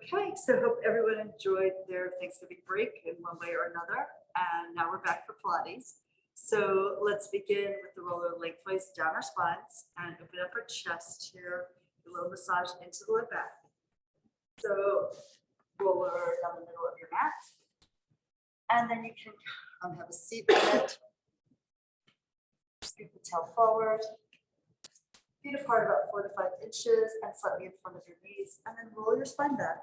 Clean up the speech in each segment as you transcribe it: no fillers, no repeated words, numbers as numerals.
Okay, so hope everyone enjoyed their Thanksgiving break in one way or another. And now we're back for Pilates. So let's begin with the roller lengthways down our spines and open up our chest here. A little massage into the low back. So roller down the middle of your mat. And then you can have a seat bed. Scoop the tail forward. Feet apart about 4 to 5 inches and slightly in front of your knees, and then roll your spine back.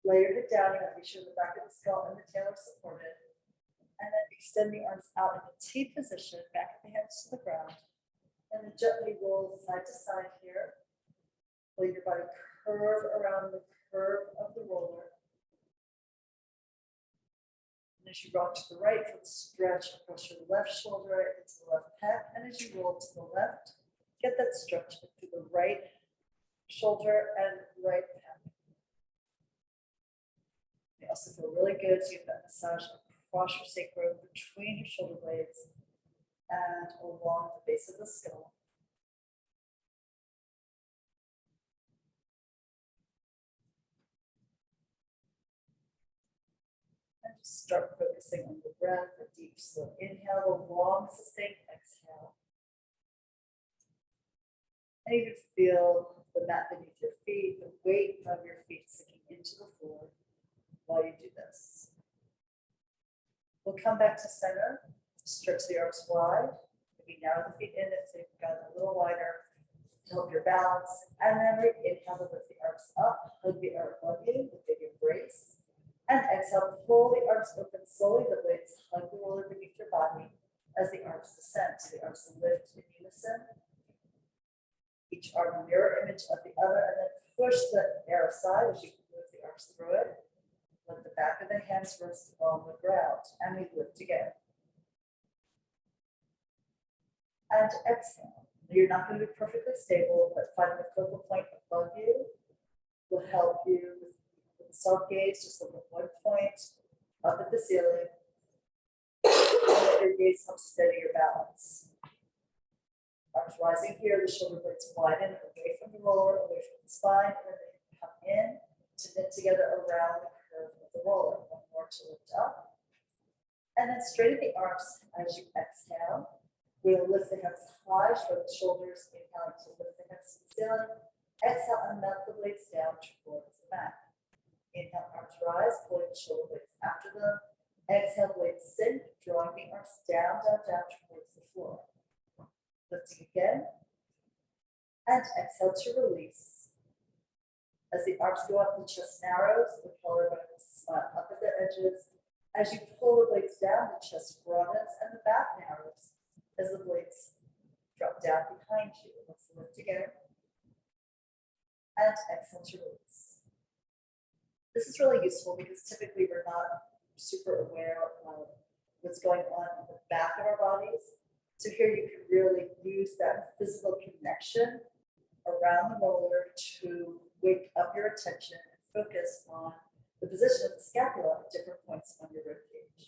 Lay your head down and make sure the back of the skull and the tail are supported. And then extend the arms out in a T position, back of the hands to the ground. And then gently roll side to side here. Let your body curve around the curve of the roller. And as you rock to the right, feel the stretch across your left shoulder into the left pec. And as you roll to the left, get that stretch through the right shoulder and right pec. You also feel really good to get that massage across your sacrum, between your shoulder blades, and along the base of the skull. And just start focusing on the breath, a deep, slow inhale, a long, sustained exhale. And you can feel the mat beneath your feet, the weight of your feet sinking into the floor while you do this. We'll come back to center, stretch the arms wide, maybe narrow the feet in so you've got a little wider to help your balance. And then inhale to lift the arms up, hug the arm above you, the big embrace. And exhale, pull the arms open slowly, the blades hug the roller beneath your body as the arms descend. So the arms lift in unison. Each arm a mirror image of the other, and then push the air aside as you move the arms through it. Let the back of the hands rest on the ground, and we lift again. And exhale. You're not going to be perfectly stable, but finding the focal point above you will help you with the self gaze. Just look at one point up at the ceiling, and let your gaze help steady your balance. Arms rising here, the shoulder blades widen away from the roller, away from the spine, and then they come in to knit together around the curve of the roller. One more to lift up. And then straighten the arms as you exhale. We'll lift the hips high, shrug the shoulders, inhale to lift the hips to the ceiling. Exhale and melt the blades down towards the mat. Inhale, arms rise, pulling the shoulder blades after them. Exhale, blades sink, drawing the arms down, down, down towards the floor. Lifting again, and exhale to release. As the arms go up, the chest narrows, the collarbones smile up at their edges. As you pull the blades down, the chest broadens and the back narrows as the blades drop down behind you. Let's lift again, and exhale to release. This is really useful because typically we're not super aware of what's going on in the back of our bodies. So here you can really use that physical connection around the roller to wake up your attention and focus on the position of the scapula at different points on your rib cage.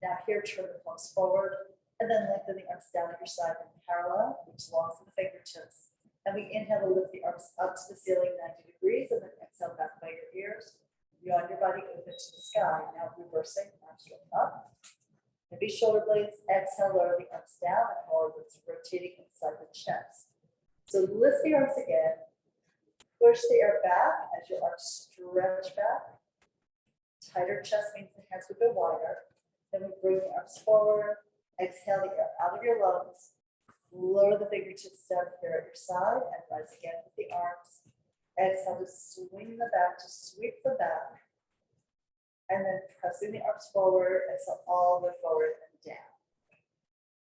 Now here, turn the palms forward and then lengthen the arms down at your side in parallel, reach long to the fingertips. And we inhale to lift the arms up to the ceiling 90 degrees and then exhale back by your ears. Yawn your body open to the sky. Now reversing, arms straight up. Maybe shoulder blades, exhale, lower the arms down, and collarbones rotating inside the chest. So lift the arms again, push the air back as your arms stretch back. Tighter chest means the hands will go wider. Then we bring the arms forward, exhale the air out of your lungs, lower the fingertips down here at your side, and rise again with the arms. Exhale to swing the back, to sweep the back. And then pressing the arms forward, exhale all the way forward and down.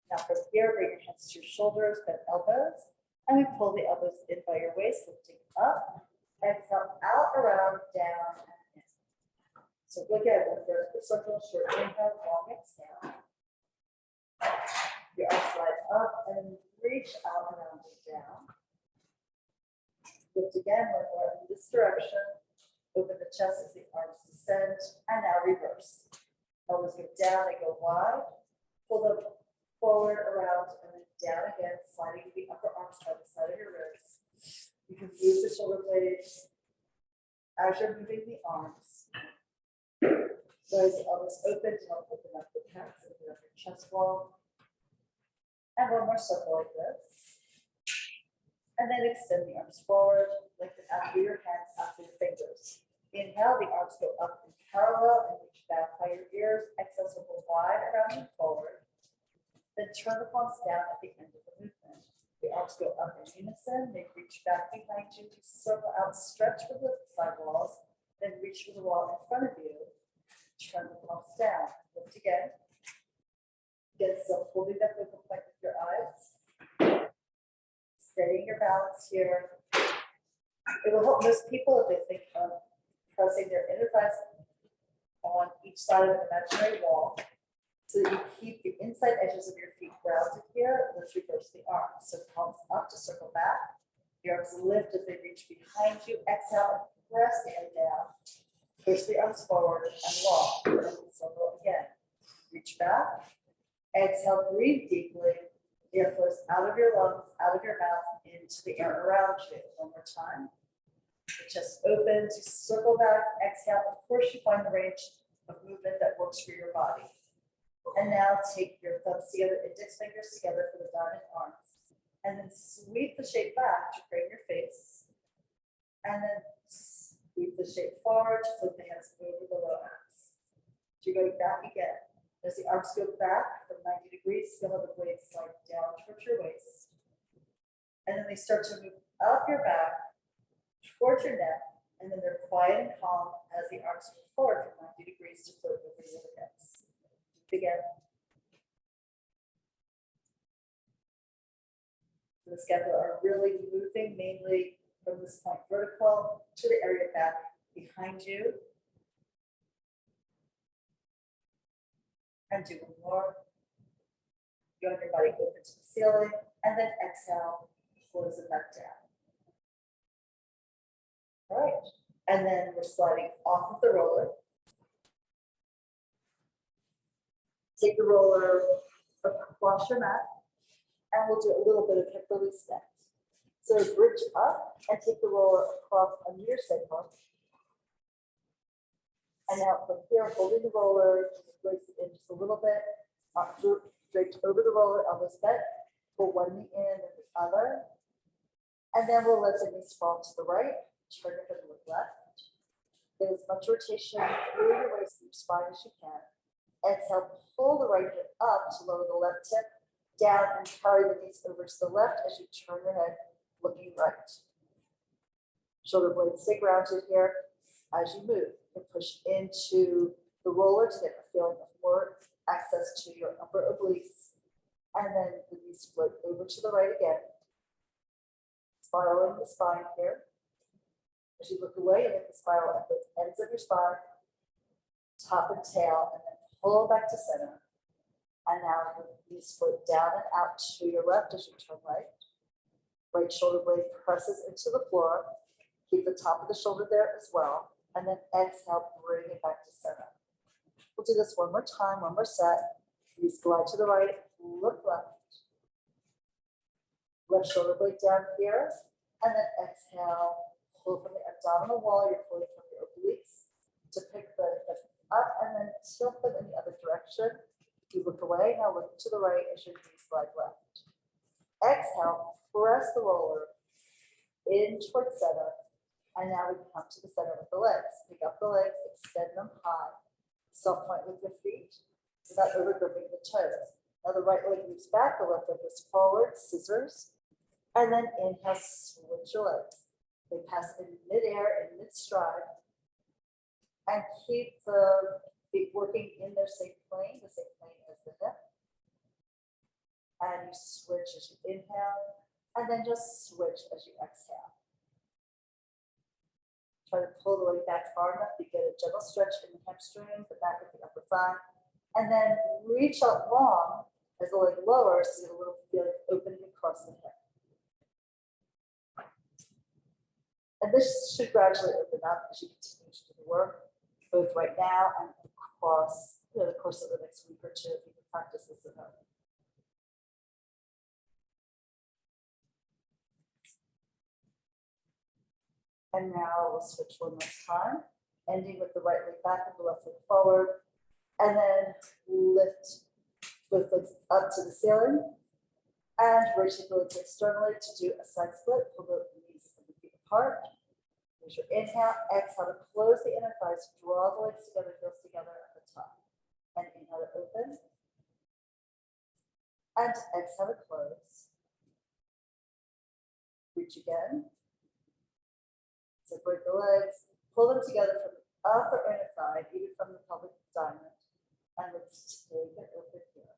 Now from here, bring your hands to your shoulders, bend elbows, and we pull the elbows in by your waist, lifting up. Exhale out, around, down, and in. So again, with vertical circle, short inhale, long exhale. Your arms slide up and reach out, around, and down. Lift again, one more in this direction. Open the chest as the arms descend, and now reverse. Elbows go down, they go wide. Pull them forward, around, and then down again, sliding the upper arms by the side of your ribs. You can move the shoulder blades As you're moving the arms, those elbows open to help open up the pecs, open up your chest wall. And one more circle like this. And then extend the arms forward, lengthen out through your hands, out through your fingers. Inhale, the arms go up in parallel and reach back by your ears. Exhale, circle wide around and forward. Then turn the palms down at the end of the movement. The arms go up in unison. They reach back behind you. Circle out, stretch for the side walls. Then reach for the wall in front of you. Turn the palms down. Lift again. Get still, holding that focal point with your eyes. Steadying your balance here. It will help most people if they think of pressing their inner thighs on each side of an imaginary wall so that you keep the inside edges of your feet grounded here. Let's reverse the arms. So palms up to circle back. The arms lift as they reach behind you. Exhale, press the head down. Push the arms forward and long. And circle again. Reach back. Exhale, breathe deeply. Air flows out of your lungs, out of your mouth, into the air around you. One more time. The chest opens, you circle back, exhale. Of course, you find the range of movement that works for your body. And now take your thumbs together, index fingers together for the diamond arms. And then sweep the shape back to frame your face. And then sweep the shape forward to flip the hands over the low arms. So you're going back again. As the arms go back from 90 degrees, feel how the blades slide down towards your waist. And then they start to move up your back, towards your neck, and then they're quiet and calm as the arms move forward from 90 degrees to float over your hips. Again. The scapula are really moving mainly from this point vertical to the area back behind you. And do one more. You want your body open to the ceiling, and then exhale, close it back down. All right, and then we're sliding off of the roller. Take the roller across your mat, and we'll do a little bit of hip release next. So bridge up and take the roller across under your sacrum. And now from here, holding the roller, brace it in just a little bit, draped over the roller, elbows bent, pull one knee in and the other. And then we'll let the knees fall to the right, turn your head to the left. Get as much rotation through your waist and your spine as you can. Exhale, pull the right hip up to lower the left hip down and carry the knees over to the left as you turn your head looking right. Shoulder blades stay grounded here as you move. You push into the roller to get a feeling of more access to your upper obliques. And then the knees float over to the right again. Spiraling the spine here. As you look away, you make the spiral at both ends of your spine, top and tail, and then pull back to center. And now the knees float down and out to your left as you turn right. Right shoulder blade presses into the floor. Keep the top of the shoulder there as well. And then exhale, bring it back to center. We'll do this one more time, one more set. Knees glide to the right, look left. Left shoulder blade down here. And then exhale, pull from the abdominal wall. You're pulling from your obliques to pick the hips up and then tilt them in the other direction. You look away, now look to the right as your knees glide left. Exhale, press the roller in towards center. And now we come to the center with the legs. Pick up the legs, extend them high. Self point with your feet without overgripping the toes. Now the right leg moves back, the left leg goes forward, scissors. And then inhale, switch your legs. They pass in midair, in mid-stride. And keep the feet working in their same plane, the same plane as the hip. And you switch as you inhale, and then just switch as you exhale. Try to pull the leg back far enough to get a gentle stretch in the hamstring, the back of the upper thigh. And then reach out long as the leg lowers so you get a little feeling opening across the hip. And this should gradually open up as you continue to do the work, both right now and across the course of the next week or two if you can practice this at home. And now we'll switch one last time, ending with the right leg back and the left leg forward. And then lift both legs up to the ceiling and rotate the legs externally to do a side split. Pull the knees and the feet apart. Use your inhale, exhale to close the inner thighs, draw the legs together, heels together at the top. And inhale to open. And exhale to close. Reach again. Separate the legs, pull them together from the upper inner thigh, even from the pelvic diamond. And let's take it open here.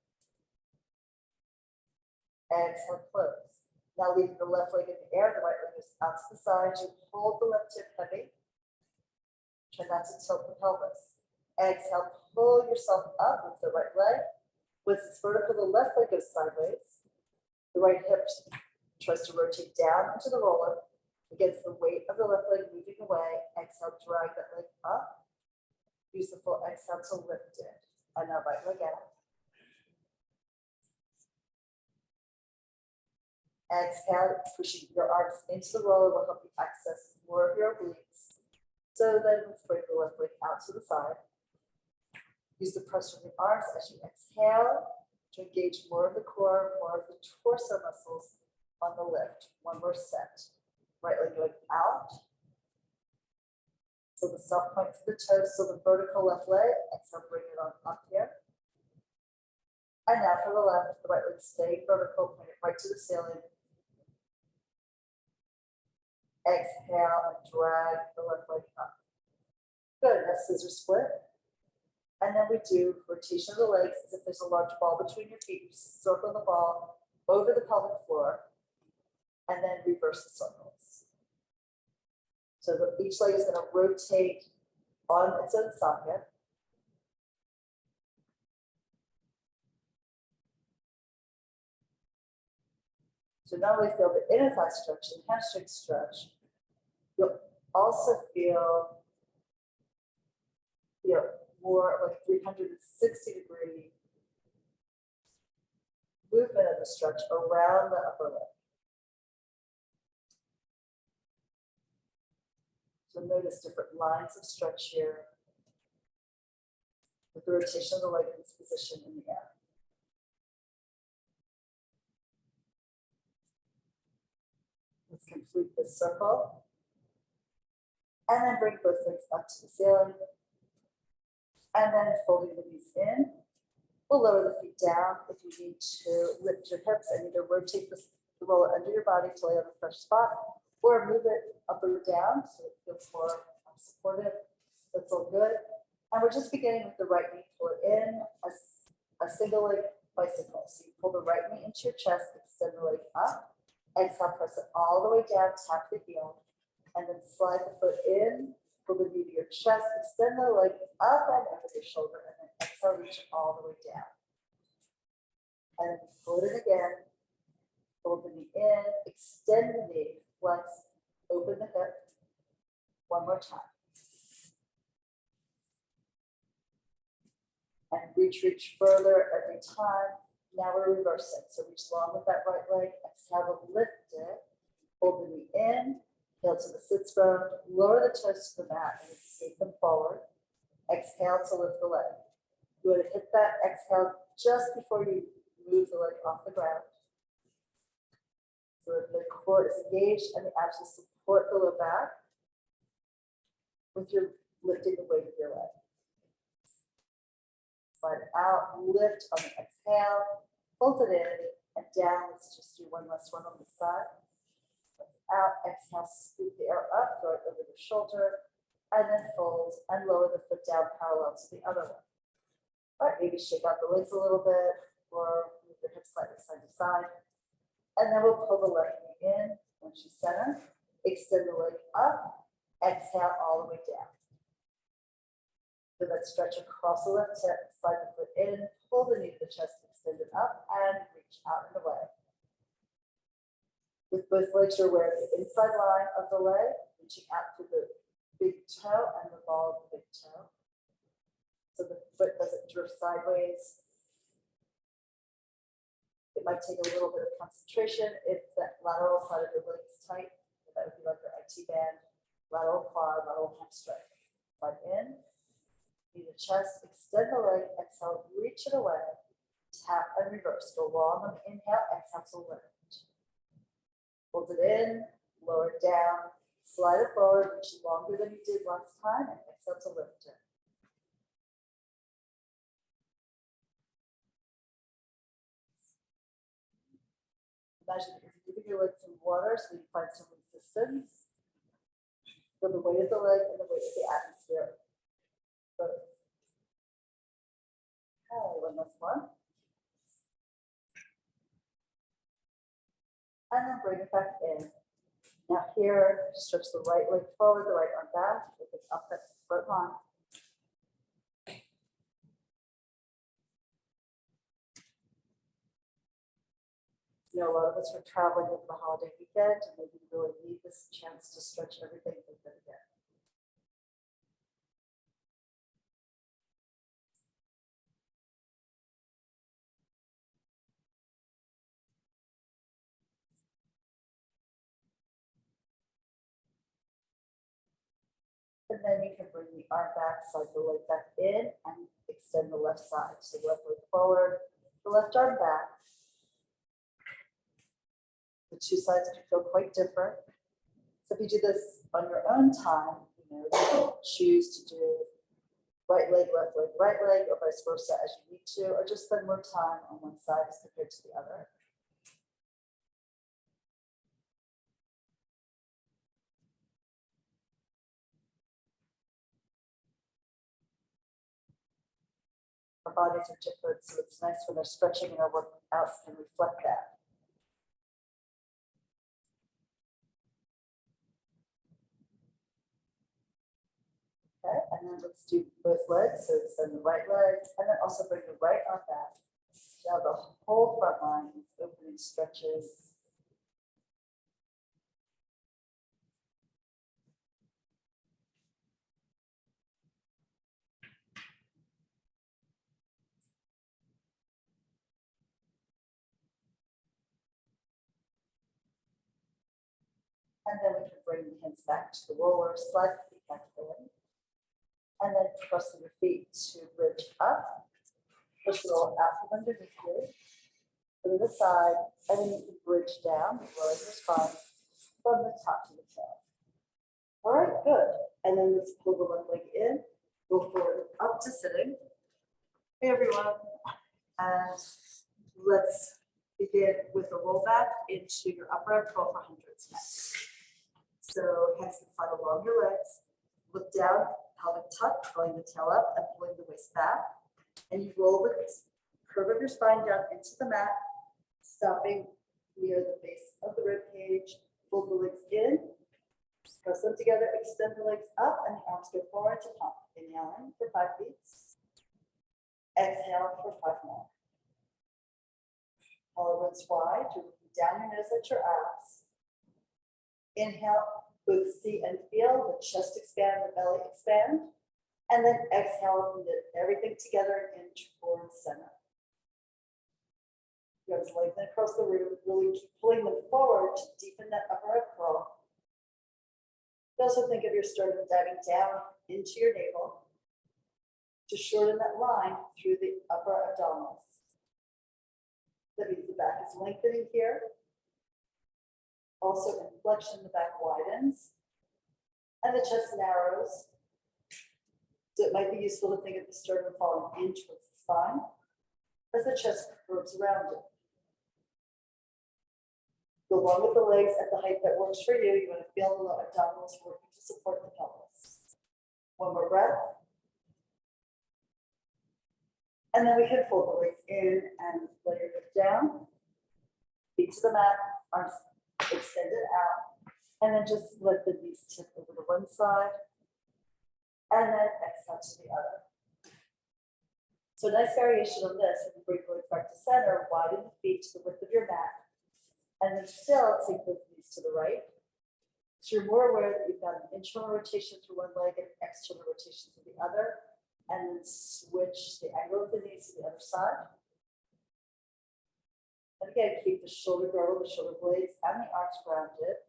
Exhale, close. Now leaving the left leg in the air, the right leg is out to the side. You hold the left hip heavy. Try not to tilt the pelvis. Exhale, pull yourself up with the right leg. With its vertical, the left leg goes sideways. The right hip tries to rotate down into the roller against the weight of the left leg moving away. Exhale, drag that leg up. Use the full exhale to lift it. And now right leg out. Exhale, pushing your arms into the roller will help you access more of your obliques. So then let's bring the left leg out to the side. Use the pressure of the arms as you exhale to engage more of the core, more of the torso muscles on the lift. One more set. Right leg going out. So the self point to the toes, so the vertical left leg. Exhale, bring it on up here. And now for the left, the right leg stay vertical, point it right to the ceiling. Exhale and drag the left leg up. Good, now scissor split. And then we do rotation of the legs as if there's a large ball between your feet. You circle the ball over the pelvic floor and then reverse the circles. So that each leg is going to rotate on its own socket. So not only feel the inner thigh stretch and hamstring stretch, you'll also feel more like 360-degree movement of the stretch around the upper leg. So notice different lines of stretch here with the rotation of the leg in this position in the air. Let's complete this circle. And then bring both legs up to the ceiling. And then folding the knees in. We'll lower the feet down if you need to lift your hips and either rotate the roller under your body to lay on a fresh spot or move it up or down so it feels more supportive. That's all good. And we're just beginning with the right knee. Pull it in, a single leg bicycle. So you pull the right knee into your chest, extend the leg up. Exhale, press it all the way down, tap the heel, and then slide the foot in. Pull the knee to your chest, extend the leg up and over your shoulder, and then exhale, reach all the way down. And then pull it in again, pull the knee in, extend the knee, flex, open the hip. One more time. And reach further every time. Now we're reversing. So reach long with that right leg, exhale to lift it, pull the knee in, heel to the sits bone, lower the toes to the mat and escape them forward. Exhale to lift the leg. You want to hit that exhale just before you move the leg off the ground. So that the core is engaged and the abs will support the low back with your lifting the weight of your leg. Slide it out, lift on the exhale, fold it in and down. Let's just do one last one on the side. Out, exhale, scoop the air up, throw it over the shoulder, and then fold and lower the foot down parallel to the other one. All right, maybe shake out the legs a little bit or move the hips slightly side to side. And then we'll pull the left knee in once you center, extend the leg up, exhale all the way down. So that stretch across the left hip, slide the foot in, pull the knee to the chest, extend it up, and reach out and away. With both legs, you're aware of the inside line of the leg, reaching out to the big toe and the ball of the big toe. So the foot doesn't drift sideways. It might take a little bit of concentration if that lateral side of the leg is tight. That would be like your IT band. lateral quad, lateral hamstring. Right in, knee to chest, extend the leg, exhale, reach it away, tap and reverse. Go long on the inhale, exhale to lift. Hold it in, lower it down, slide it forward, reach it longer than you did last time, and exhale to lift it. Imagine that you're giving your leg some water so you find some resistance. Feel the weight of the leg and the weight of the atmosphere. Both. Okay, one last one. And then bring it back in. Now here, stretch the right leg forward, the right arm back, with it up that front line. You know, a lot of us are traveling over the holiday weekend, and maybe you really need this chance to stretch everything a bit again. And then you can bring the arm back, slide the leg back in, and extend the left side. So left leg forward, the left arm back. The two sides can feel quite different. So if you do this on your own time, you know, you can choose to do right leg, or vice versa as you need to, or just spend more time on one side as compared to the other. Our bodies are different, so it's nice when they're stretching and our workouts can reflect that. Okay, and then let's do both legs. So extend the right leg, and then also bring the right arm back. Now the whole front line is open and stretches. And then we can bring the hands back to the roller, slide the feet back in. And then press your feet to bridge up. Push the roll out from underneath you. To the side, and then you can bridge down, lowering your spine from the top to the tail. All right, good. And then let's pull the left leg in, go forward up to sitting. Hey everyone. And let's begin with a roll back into your upper ab curl for hundreds next. So hands can slide along your legs. Look down, pelvic tuck, curling the tail up and pulling the waist back. And you roll the curve of your spine down into the mat, stopping near the base of the rib cage. Pull the legs in, press them together, extend the legs up, and the arms go forward to pump. Inhaling for 5 beats. Exhale for 5 more. Collarbones wide, you're looking down your nose at your abs. Inhale, both see and feel the chest expand, the belly expand. And then exhale, knit everything together and inch towards center. You guys lengthen across the room, really keep pulling them forward to deepen that upper ab curl. You also think of your sternum diving down into your navel to shorten that line through the upper abdominals. That means the back is lengthening here. Also, inflection, the back widens, and the chest narrows. So it might be useful to think of the sternum falling in towards the spine as the chest curves around it. Go along with the legs at the height that works for you. You want to feel the lower abdominals working to support the pelvis. One more breath. And then we can fold the legs in and let your hip down. Feet to the mat, arms extended out. And then just let the knees tip over to one side. And then exhale to the other. So nice variation on this. When you bring the legs back to center, widen the feet to the width of your mat. And then still take the knees to the right. So you're more aware that you've got an internal rotation through one leg and an external rotation to the other. And then switch the angle of the knees to the other side. And again, keep the shoulder girdle, the shoulder blades, and the arms grounded.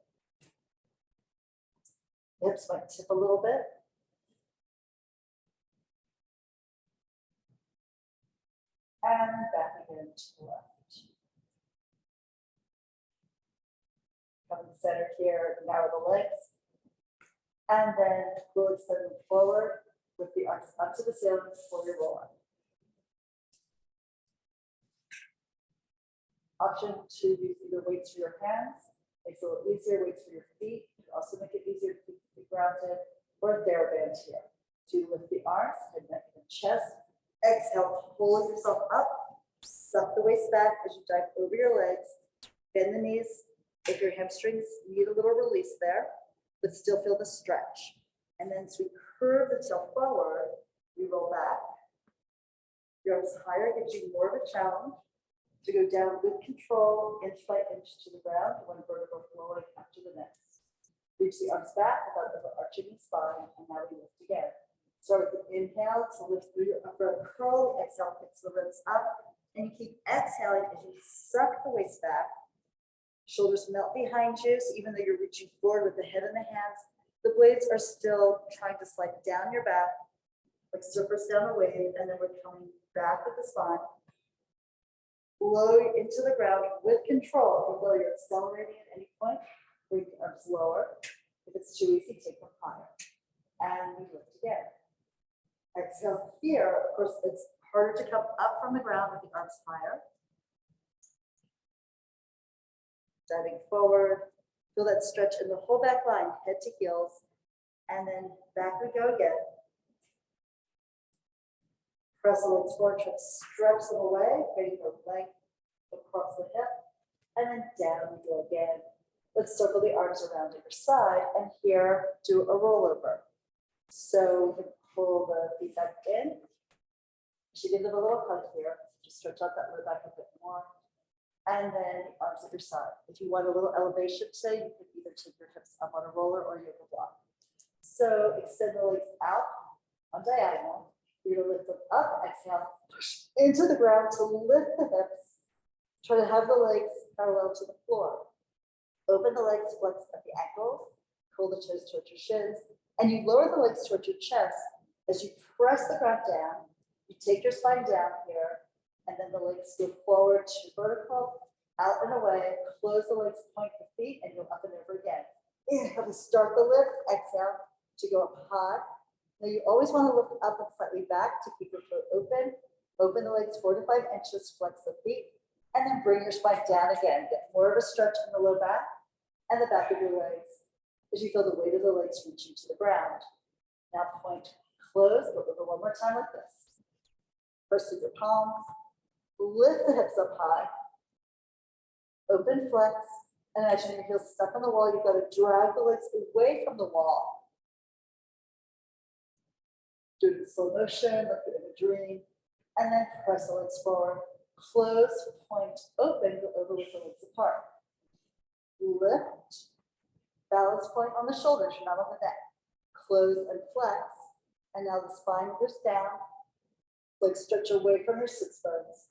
Hips might tip a little bit. And back again to the left. Come in the center here, narrow the legs. And then we'll extend them forward with the arms up to the ceiling before you roll up. Option to use either weights for your hands, makes it a little easier, weights for your feet, also make it easier to keep the feet grounded, or a TheraBand here. To lift the arms, head, neck, and chest. Exhale, pull yourself up, suck the waist back as you dive over your legs, bend the knees. If your hamstrings need a little release there, but still feel the stretch. And then as we curve the tail forward, we roll back. Your arms higher gives you more of a challenge to go down with control, inch by inch to the ground, one vertebra flowing after the next. Reach the arms back without overarching the spine, and now we lift again. Start with the inhale to lift through your upper curl, exhale, picks the ribs up, and you keep exhaling as you suck the waist back. Shoulders melt behind you, so even though you're reaching forward with the head and the hands, the blades are still trying to slide down your back, like surfers down a wave, and then we're coming back with the spine. Blow into the ground with control. Although you're accelerating at any point, bring the arms lower. If it's too easy, take them higher. And we lift again. Exhale here. Of course, it's harder to come up from the ground with the arms higher. Diving forward. Feel that stretch in the whole back line, head to heels. And then back we go again. Press the legs forward, try to stretch them away, creating the length across the hip, and then down we go again. Let's circle the arms around either side, and here do a rollover. So we can pull the feet back in. Should give them a little hug here. Just stretch out that low back a bit more. And then the arms at your side. If you want a little elevation today, you can either take your hips up on a roller or yoga block. So extend the legs out on diagonal. You're going to lift them up, exhale, push into the ground to lift the hips. Try to have the legs parallel to the floor. Open the legs, flex at the ankles, curl the toes towards your shins, and you lower the legs towards your chest. As you press the ground down, you take your spine down here, and then the legs go forward to vertical, out and away, close the legs, point the feet, and go up and over again. Inhale to start the lift, exhale to go up high. Now you always want to look up and slightly back to keep your throat open. Open the legs 4 to 5 inches, flex the feet, and then bring your spine down again. Get more of a stretch in the low back and the back of your legs as you feel the weight of the legs reaching to the ground. Now point close, go over one more time like this. First with your palms, lift the hips up high, open flex, and imagine your heels stuck on the wall. You've got to drag the legs away from the wall. Do it in slow motion, like in a dream, and then press the legs forward. Close, point, open, go over with the legs apart. Lift, balance point on the shoulders, you're not on the neck. Close and flex, and now the spine goes down. Legs stretch away from your sits bones.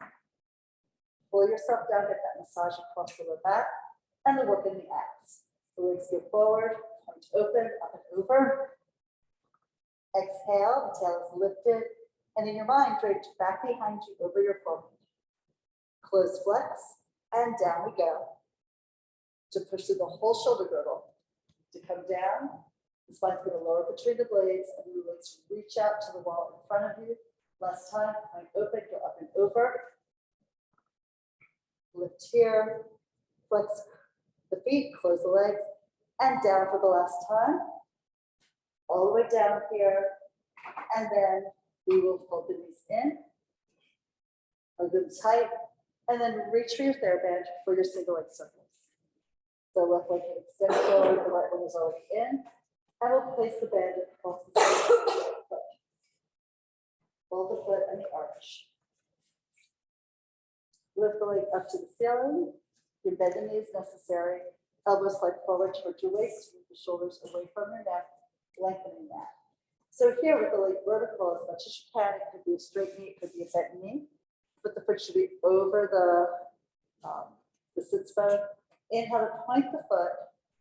Pull yourself down, get that massage across the lower back, and the work in the abs. The legs go forward, point open, up and over. Exhale, the tail is lifted, and in your mind, draped back behind you over your forehead. Close flex, and down we go. To push through the whole shoulder girdle. To come down, the spine's going to lower between the blades, and the legs reach out to the wall in front of you. Last time, point open, go up and over. Lift here, flex the feet, close the legs, and down for the last time. All the way down here, and then we will fold the knees in, hug them tight, and then reach for your TheraBand for your single leg circles. So left leg can extend forward, the right one is already in, and we'll place the band across the foot. Fold the foot and the arch. Lift the leg up to the ceiling. You bend the knees necessary. Elbows slide forward towards your waist, move the shoulders away from your neck, lengthening that. So here with the leg vertical as much as you can, it could be a straight knee, it could be a bent knee, but the foot should be over the sits bone. Inhale to point the foot,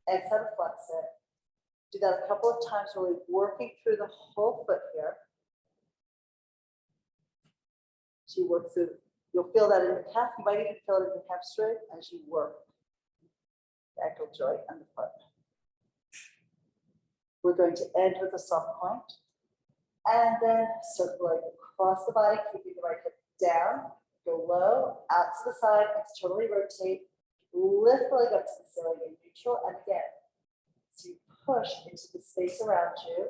exhale to flex it. Do that a couple of times, really working through the whole foot here. So you work through, you'll feel that in your calf. You might even feel it in your hamstring as you work the ankle joint and the foot. We're going to end with a soft point. And then circling across the body, keeping the right hip down. Go low, out to the side, externally rotate. Lift the leg up to the ceiling in neutral. And again, so you push into the space around you.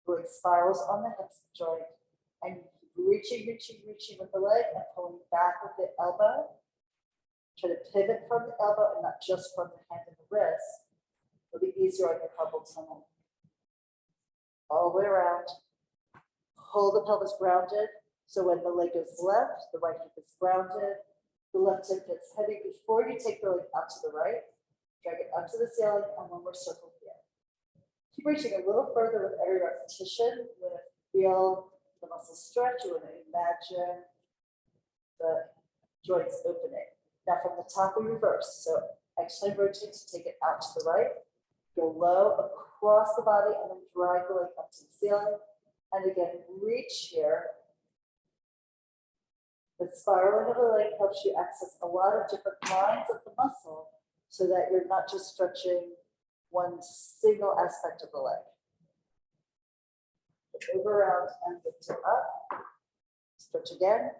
Leg spirals on the hip joint. And reaching with the leg and pulling back with the elbow. Try to pivot from the elbow and not just from the hand and the wrist. It'll be easier on your carpal tunnel. All the way around. Hold the pelvis grounded. So when the leg goes left, the right hip is grounded. The left hip gets heavy. Before you take the leg out to the right, drag it up to the ceiling, and one more circle here. Keep reaching a little further with every repetition. You want to feel the muscles stretch. You want to imagine the joints opening. Now from the top, we reverse. So externally rotate to take it out to the right. Go low across the body and then drag the leg up to the ceiling. And again, reach here. The spiraling of the leg helps you access a lot of different lines of the muscle so that you're not just stretching one single aspect of the leg. Move around and lift it up. Stretch again.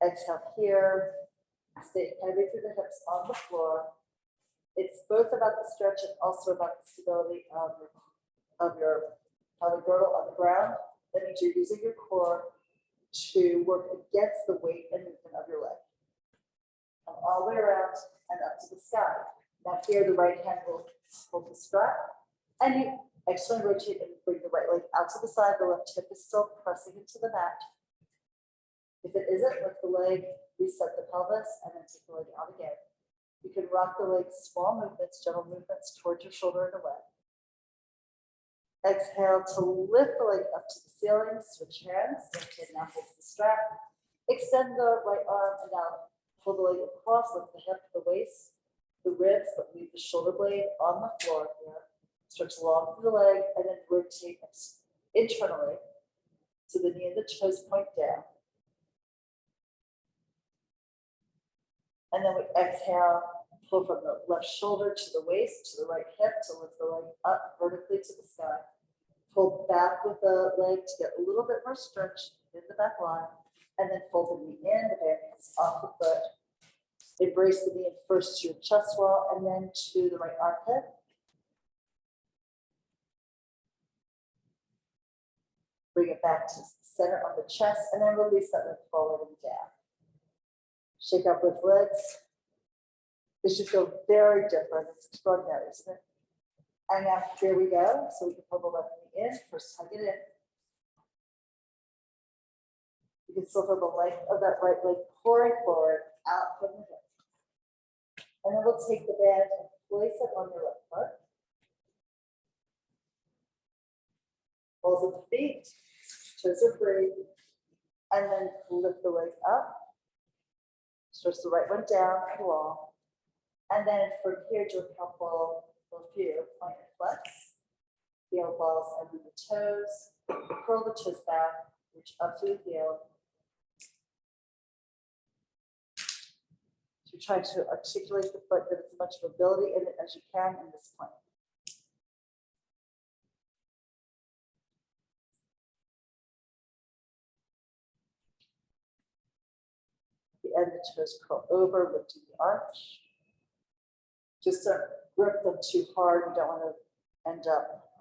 Exhale here. Stay heavy through the hips on the floor. It's both about the stretch and also about the stability of your pelvic girdle on the ground. That means you're using your core to work against the weight and movement of your leg. Come all the way around and up to the sky. Now here, the right hand will hold the strap, and you externally rotate and bring the right leg out to the side. The left hip is still pressing into the mat. If it isn't, lift the leg, reset the pelvis, and then take the leg out again. You can rock the legs, small movements, gentle movements towards your shoulder and away. Exhale to lift the leg up to the ceiling, switch hands, now hold the strap. Extend the right arm and now pull the leg across, lift the hip, the waist, the ribs, but leave the shoulder blade on the floor here. Stretch long through the leg and then rotate internally so the knee and the toes point down. And then we exhale, pull from the left shoulder to the waist, to the right hip to lift the leg up vertically to the sky. Pull back with the leg to get a little bit more stretch in the back line, and then fold the knee in, the band comes off the foot. Embrace the knee in first to your chest wall and then to the right armpit. Bring it back to center on the chest and then release that leg forward and down. Shake up with legs. This should feel very different. It's extraordinary, isn't it? And now here we go. So we can pull the left knee in, first hug it in. You can still feel the length of that right leg pouring forward out from the hip. And then we'll take the band and place it on your left foot. Balls of the feet, toes are free. And then lift the leg up. Stretch the right one down and long. And then from here, do a few point and flex. Heel balls under the toes. Curl the toes back, reach up to the heel. So try to articulate the foot, get as much mobility in it as you can in this point. The end of the toes curl over, lifting the arch. Just don't grip them too hard. You don't want to end up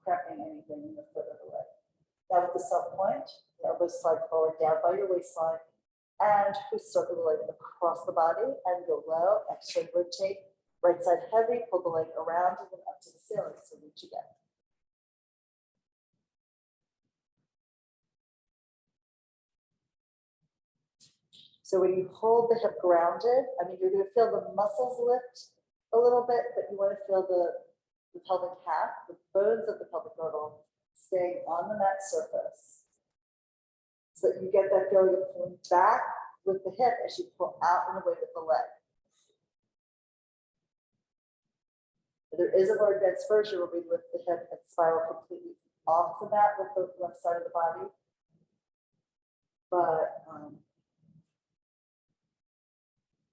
cramping anything in the foot or the leg. Now with the sub point, the elbows slide forward down by your waistline, and we circle the leg across the body and go low, externally rotate, right side heavy, pull the leg around and then up to the ceiling, so reach again. So when you hold the hip grounded, I mean, you're going to feel the muscles lift a little bit, but you want to feel the pelvic calf, the bones of the pelvic girdle staying on the mat surface. So that you get that feeling of pulling back with the hip as you pull out and away with the leg. There is a more advanced version where we lift the hip and spiral completely off the mat with the left side of the body. But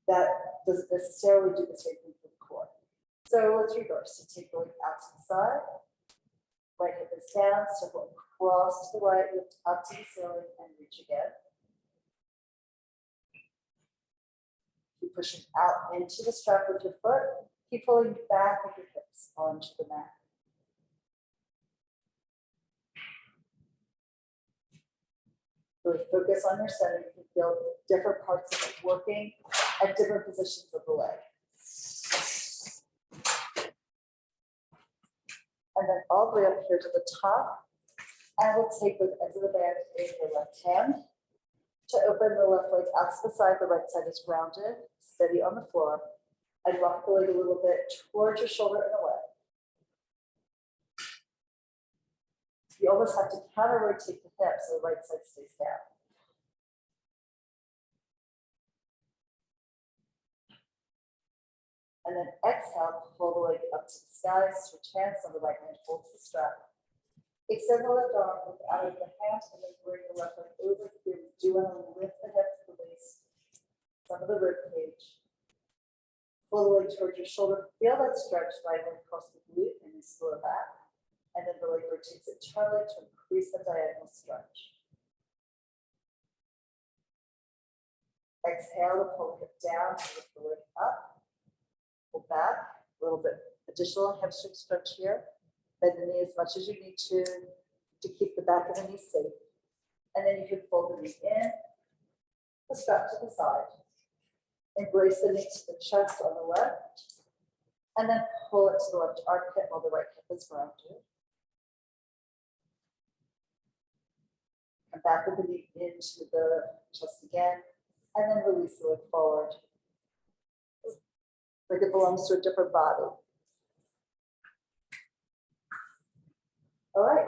that doesn't necessarily do the same thing for the core. So let's reverse. So take the leg out to the side. Right hip is down, circle across to the right, lift up to the ceiling and reach again. Keep pushing out into the strap with your foot. Keep pulling back with your hips onto the mat. Really focus on your center. You can feel different parts of it working at different positions of the leg. And then all the way up here to the top. And we'll take both ends of the band in your left hand to open the left leg out to the side. The right side is grounded, steady on the floor. And rock the leg a little bit towards your shoulder and away. You almost have to counter rotate the hip so the right side stays down. And then exhale, pull the leg up to the sky, switch hands on the right hand, holds the strap. Extend the left arm, look out of the hand, and then bring the left leg over here. Do want to lift the hip to the waist, some of the rib cage. Pull the leg towards your shoulder, feel that stretch diagonally across the glute and then slow it back. And then the leg rotates internally to increase the diagonal stretch. Exhale to pull the hip down and lift the leg up. Pull back, a little bit additional hamstring stretch here. Bend the knee as much as you need to keep the back of the knee safe. And then you can fold the knee in, the strap to the side. Embrace the knee to the chest on the left. And then pull it to the left armpit while the right hip is grounded. Come back with the knee into the chest again. And then release the leg forward. Like it belongs to a different body. All right,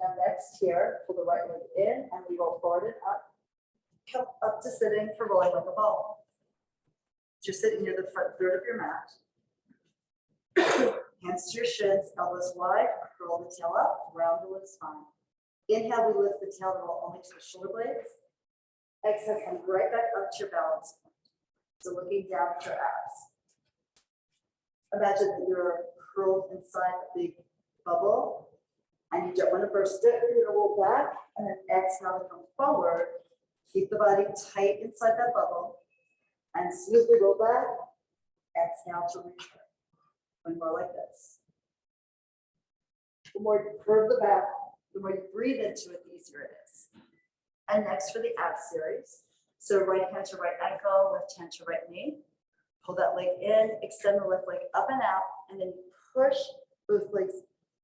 now next here, pull the right leg in and we roll forward and up. Come up to sitting for rolling like a ball. You're sitting near the front third of your mat. Hands to your shins, elbows wide, curl the tail up, round the spine. Inhale, we lift the tail and roll only to the shoulder blades. Exhale, come right back up to your balance point. So looking down at your abs. Imagine that you're curled inside a big bubble and you don't want to burst it. You're going to roll back and then exhale to come forward. Keep the body tight inside that bubble and smoothly roll back. Exhale to return. And more like this. The more you curve the back, the more you breathe into it, the easier it is. And next for the ab series. So right hand to right ankle, left hand to right knee. Pull that leg in, extend the left leg up and out, and then push both legs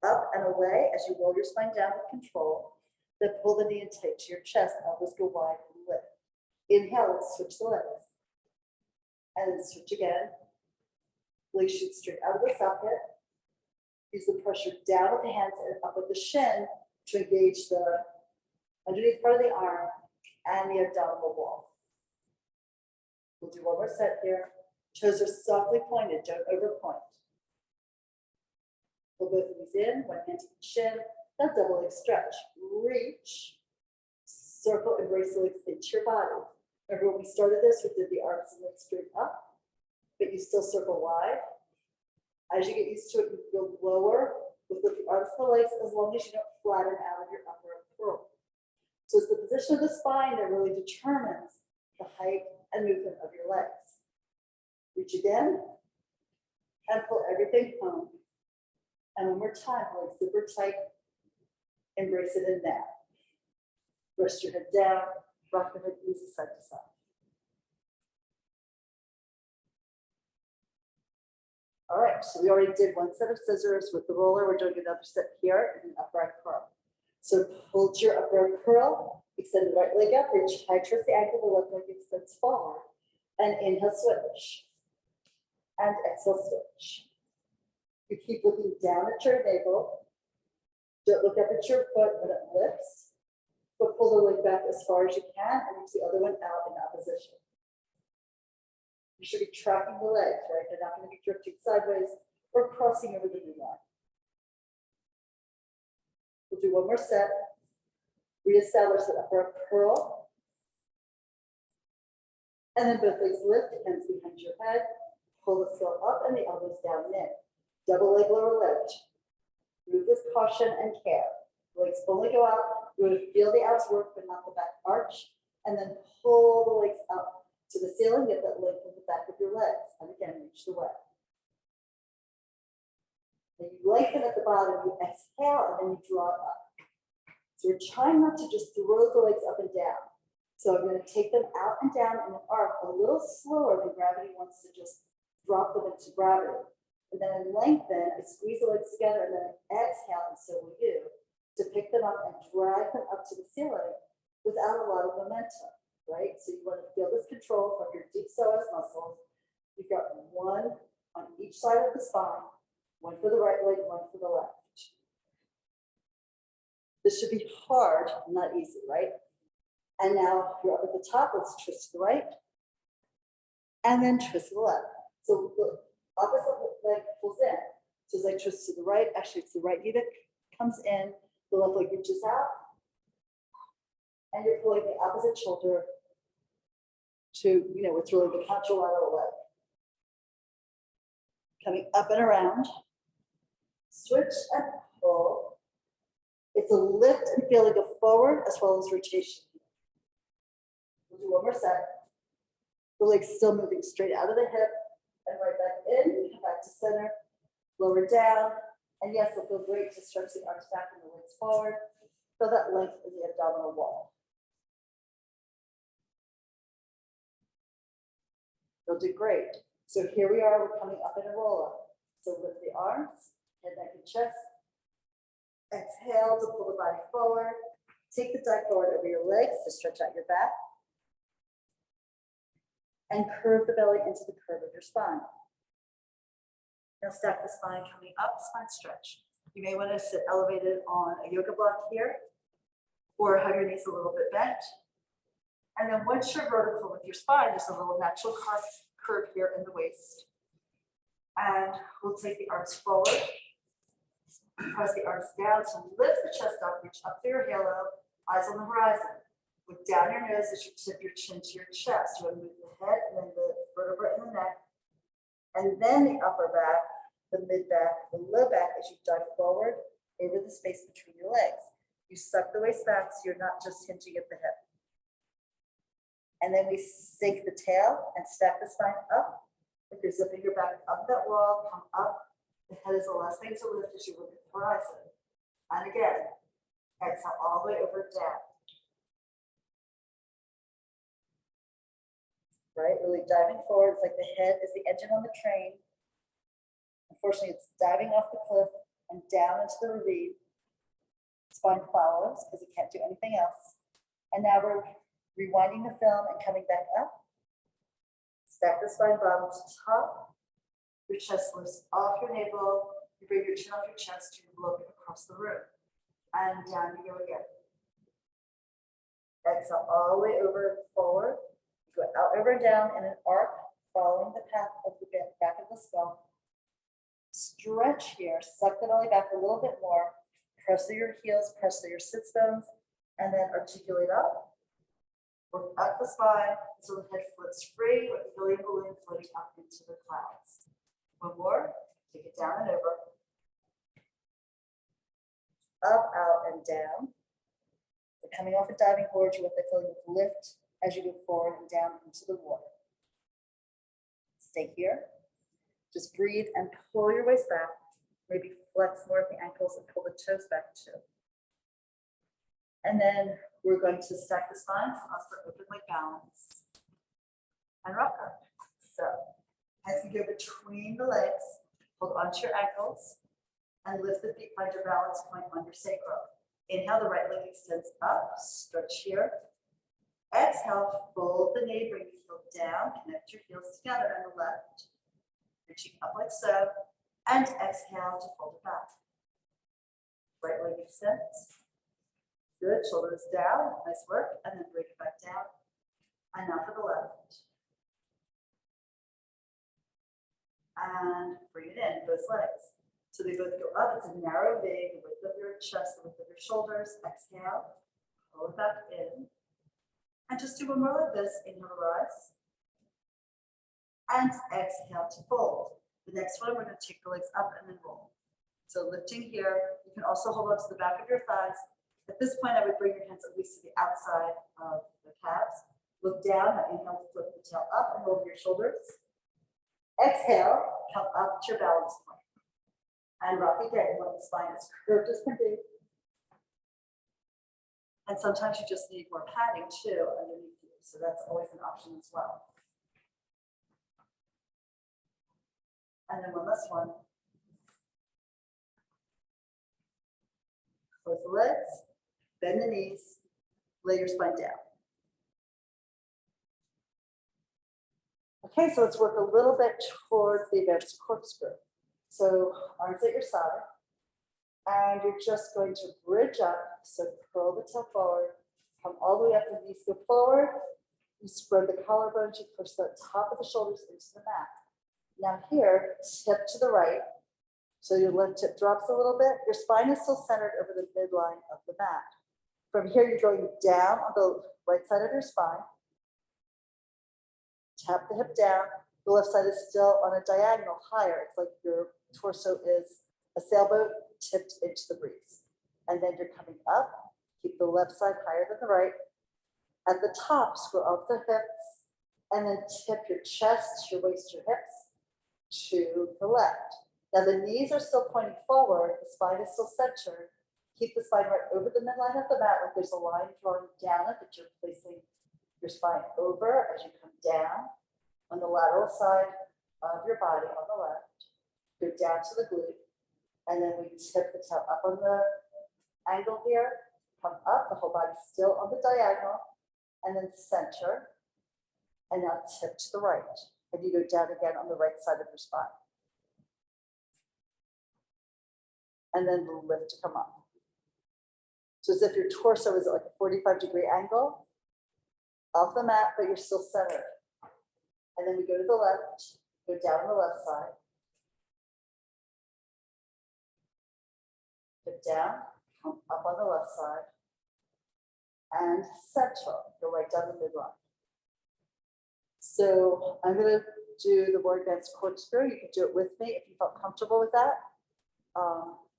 up and away as you roll your spine down with control. Then pull the knee in tight to your chest, elbows go wide and lift. Inhale, let's switch the legs. And then switch again. Legs shoot straight out of the socket. Use the pressure down with the hands and up with the shin to engage the underneath part of the arm and the abdominal wall. We'll do one more set here. Toes are softly pointed, don't overpoint. Pull both knees in, one hand to the chin, now double leg stretch. Reach, circle, embrace the legs into your body. Remember when we started this, we did the arms and legs straight up, but you still circle wide. As you get used to it, you go lower with the arms and the legs as long as you don't flatten out of your upper curl. So it's the position of the spine that really determines the height and movement of your legs. Reach again and pull everything home. And one more time, legs super tight. Embrace it in now. Rest your head down, rock the head easy side to side. All right, so we already did one set of scissors with the roller. We're doing another set here in the upright curl. So hold your upright curl, extend the right leg up, reach high towards the ankle, the left leg extends forward. And inhale, switch. And exhale, switch. You keep looking down at your navel. Don't look up at your foot when it lifts, but pull the leg back as far as you can and reach the other one out in opposition. You should be tracking the legs, right? They're not going to be drifting sideways or crossing over the knee line. We'll do one more set. Reestablish the upper curl. And then both legs lift, hands behind your head. Pull the skull up and the elbows down in. Double leg, lower lift. Move with caution and care. Legs only go out. You want to feel the abs work, but not the back arch. And then pull the legs up to the ceiling. Get that length in the back of your legs. And again, reach the way. Then you lengthen at the bottom. You exhale, and then you draw it up. So we're trying not to just throw the legs up and down. So I'm going to take them out and down in an arc a little slower than gravity wants to just drop them into gravity. And then I lengthen, I squeeze the legs together, and then I exhale, and so will you, to pick them up and drag them up to the ceiling without a lot of momentum, right? So you want to feel this control from your deep psoas muscles. You've got one on each side of the spine, one for the right leg, one for the left. This should be hard, not easy, right? And now you're up at the top, let's twist to the right, and then twist to the left. So the opposite leg pulls in. So as I twist to the right, actually it's the right knee that comes in, the left leg reaches out, and you're pulling the opposite shoulder to, what's really the contralateral leg. Coming up and around, switch and pull. It's a lift and feeling of forward as well as rotation. We'll do one more set. The legs still moving straight out of the hip and right back in, come back to center, lower down. And yes, it'll feel great to stretch the arms back and the legs forward. Feel that length in the abdominal wall. You'll do great. So here we are, we're coming up in a roll up. So lift the arms, head, neck, and chest. Exhale to pull the body forward. Take the thigh forward over your legs to stretch out your back. And curve the belly into the curve of your spine. Now stack the spine coming up, spine stretch. You may want to sit elevated on a yoga block here, or have your knees a little bit bent. And then once you're vertical with your spine, there's a little natural curve here in the waist. And we'll take the arms forward. Press the arms down to lift the chest up, reach up through your halo, eyes on the horizon. Look down your nose as you tip your chin to your chest. You want to move the head and then the vertebra in the neck. And then the upper back, the mid back, the low back as you dive forward over the space between your legs. You suck the waist back so you're not just hinging at the hip. And then we sink the tail and stack the spine up. If you're zipping your back up that wall, come up. The head is the last thing to lift as you look at the horizon. And again, exhale all the way over and down. Right, really diving forward. It's like the head is the engine on the train. Unfortunately, it's diving off the cliff and down into the ravine. Spine follows because it can't do anything else. And now we're rewinding the film and coming back up. Stack the spine bottom to top. Your chest lifts off your navel. You bring your chin off your chest. You look across the room. And down you go again. Exhale all the way over and forward. Go out, over, and down in an arc, following the path of the back of the skull. Stretch here. Suck the belly back a little bit more. Press through your heels, press through your sits bones, and then articulate up. Work up the spine so the head floats free with the helium balloon floating up into the clouds. One more, take it down and over. Up, out, and down. We're coming off a diving board, you want the feeling of lift as you go forward and down into the water. Stay here. Just breathe and pull your waist back. Maybe flex more at the ankles and pull the toes back too. And then we're going to stack the spine for open leg balance and rock up. So as you go between the legs, hold onto your ankles and lift the feet, find your balance point on your sacrum. Inhale, the right leg extends up, stretch here. Exhale, fold the knee, bring the heel down, connect your heels together on the left. Reaching up like so, and exhale to fold it back. Right leg extends. Good, shoulders down, nice work, and then bring it back down. And now for the left. and bring it in, both legs. So they both go up. It's a narrow V, the width of your chest, the width of your shoulders. Exhale, pull it back in. And just do one more like this. Inhale to rise. And exhale to fold. The next one, we're going to take the legs up and then roll. So lifting here, you can also hold on to the back of your thighs. At this point, I would bring your hands at least to the outside of the calves. Look down, inhale to flip the tail up and roll your shoulders. Exhale, come up to your balance point. And rock again when the spine is curved as can be. And sometimes you just need more padding too underneath you. So that's always an option as well. And then one last one. Close the legs, bend the knees, lay your spine down. Okay, so let's work a little bit towards the advanced corkscrew. So arms at your side, and you're just going to bridge up. So curl the tail forward, come all the way up, the knees go forward. You spread the collarbones, you push the top of the shoulders into the mat. Now here, tip to the right. So your left hip drops a little bit. Your spine is still centered over the midline of the mat. From here, you're going down on the right side of your spine. Tap the hip down. The left side is still on a diagonal higher. It's like your torso is a sailboat tipped into the breeze. And then you're coming up. Keep the left side higher than the right. At the top, screw up the hips. And then tip your chest, your waist, your hips to the left. Now the knees are still pointing forward, the spine is still centered. Keep the spine right over the midline of the mat, like there's a line drawing down it, that you're placing your spine over as you come down on the lateral side of your body on the left. Go down to the glute, and then we tip the tail up on the angle here, come up, the whole body still on the diagonal, and then center, and now tip to the right. And you go down again on the right side of your spine. And then lift to come up. So as if your torso is at like a 45-degree angle off the mat, but you're still centered. And then we go to the left, go down on the left side. Hip down, come up on the left side. And center, go right down the midline. So I'm going to do the more advanced corkscrew. You can do it with me if you felt comfortable with that.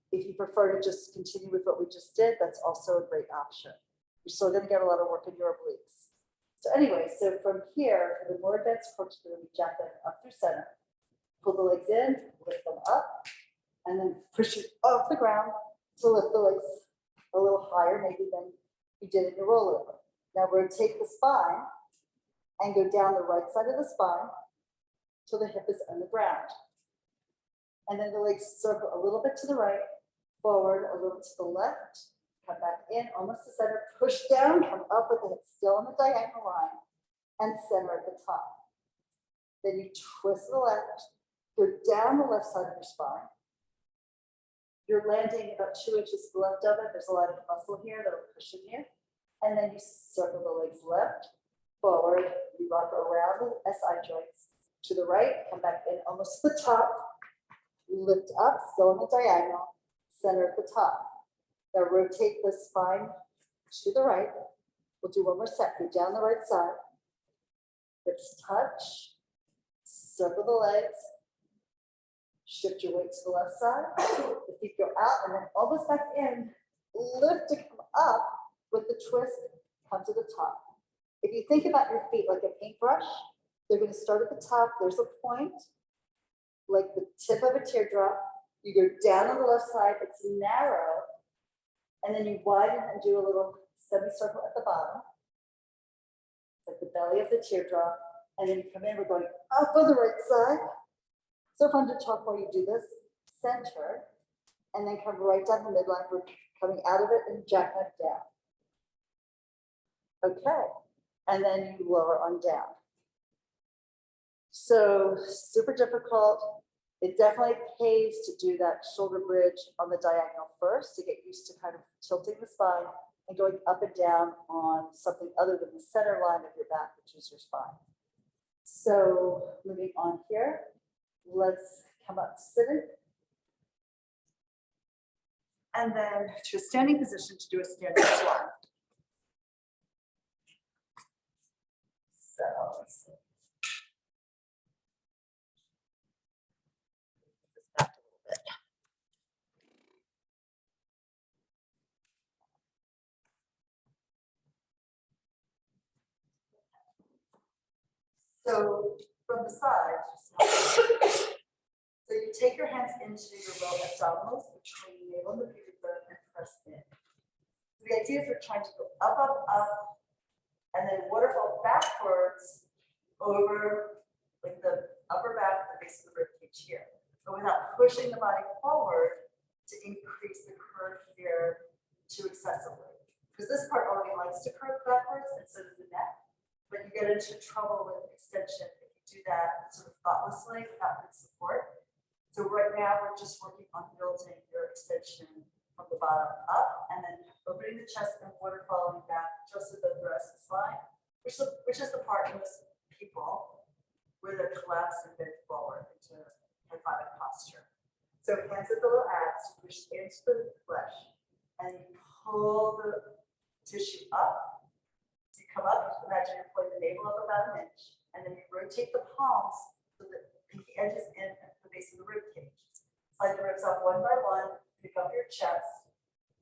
If you prefer to just continue with what we just did, that's also a great option. You're still going to get a lot of work in your obliques. So anyway, so from here, for the more advanced corkscrew, we jack that up through center. Pull the legs in, lift them up, and then push it off the ground to lift the legs a little higher, maybe than you did in your rollover. Now rotate the spine and go down the right side of the spine till the hip is on the ground. And then the legs circle a little bit to the right, forward, a little to the left, come back in, almost to center, push down, come up with the hip still on the diagonal line, and center at the top. Then you twist the left, go down the left side of your spine. You're landing about 2 inches to the left of it. There's a lot of muscle here that'll cushion you. And then you circle the legs left, forward, you rock around the SI joints. To the right, come back in almost to the top, lift up, still on the diagonal, center at the top. Now rotate the spine to the right. We'll do one more set. Go down the right side, hips touch, circle the legs, shift your weight to the left side, the feet go out, and then almost back in, lift to come up with the twist, come to the top. If you think about your feet like a paintbrush, they're going to start at the top. There's a point, like the tip of a teardrop. You go down on the left side, it's narrow, and then you widen and do a little semicircle at the bottom, like the belly of the teardrop, and then you come in, we're going up on the right side. So fun to talk while you do this. Center, and then come right down the midline. We're coming out of it and jackknife down. Okay, and then you lower on down. So super difficult. It definitely pays to do that shoulder bridge on the diagonal first to get used to kind of tilting the spine and going up and down on something other than the center line of your back, which is your spine. So moving on here, Let's come up to sitting. And then to a standing position to do a standing squat. So let's see. Just back a little bit. So from the side, so you take your hands into your low abdominals between the navel and the pubic bone and press in. The idea is we're trying to go up, up, up, and then waterfall backwards over like the upper back, the base of the rib cage here, but without pushing the body forward to increase the curve here too excessively. Because this part already likes to curve backwards, and so does the neck. But you get into trouble with extension if you do that sort of thoughtlessly without good support. So right now we're just working on building your extension from the bottom up and then opening the chest and waterfalling back just so the thoracic spine, which is the part in most people where they're collapsing bend forward into hypotonic posture. So hands at the low abs, push into the flesh, and you pull the tissue up. So you come up, imagine you're pulling the navel up about an inch, and then you rotate the palms so that the pinky edge is in at the base of the rib cage. Slide the ribs up one by one, pick up your chest,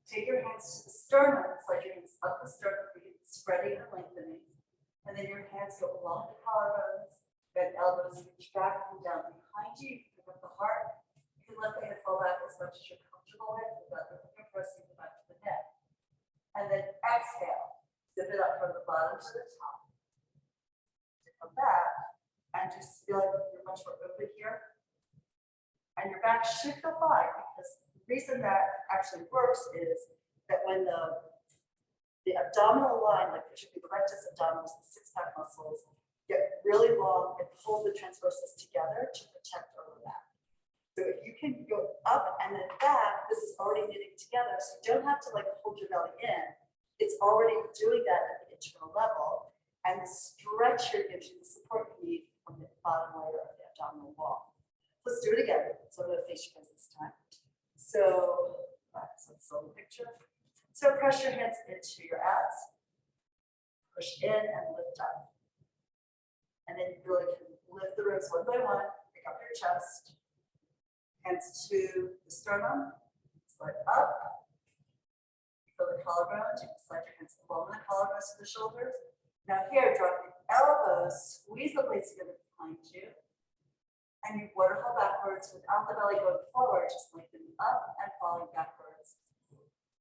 take your hands to the sternum, slide your hands up the sternum, spreading and lengthening, and then your hands go along the collarbones, bend elbows, reach back and down behind you, pick up the heart. You can let the head fall back as much as you're comfortable with without compressing the back of the neck. And then exhale, zip it up from the bottom to the top. To come back and just feel like you're much more open here. And your back should feel fine because the reason that actually works is that when the abdominal line, like particularly the rectus abdominis, the six-pack muscles, get really long, it pulls the transversus together to protect our lower back. So if you can go up and then back, this is already knitting together, so you don't have to like hold your belly in. It's already doing that at the internal level, and the stretch here gives you the support you need from the bottom layer of the abdominal wall. Let's do it again. So I'm going to face you guys this time. So let's show the picture. So press your hands into your abs, push in and lift up. And then you really can lift the ribs one by one, pick up your chest, hands to the sternum, slide up, feel the collarbones, you can slide your hands along the collarbones to the shoulders. Now here, drop your elbows, squeeze the blades together behind you, and you waterfall backwards without the belly going forward, just lengthening up and falling backwards.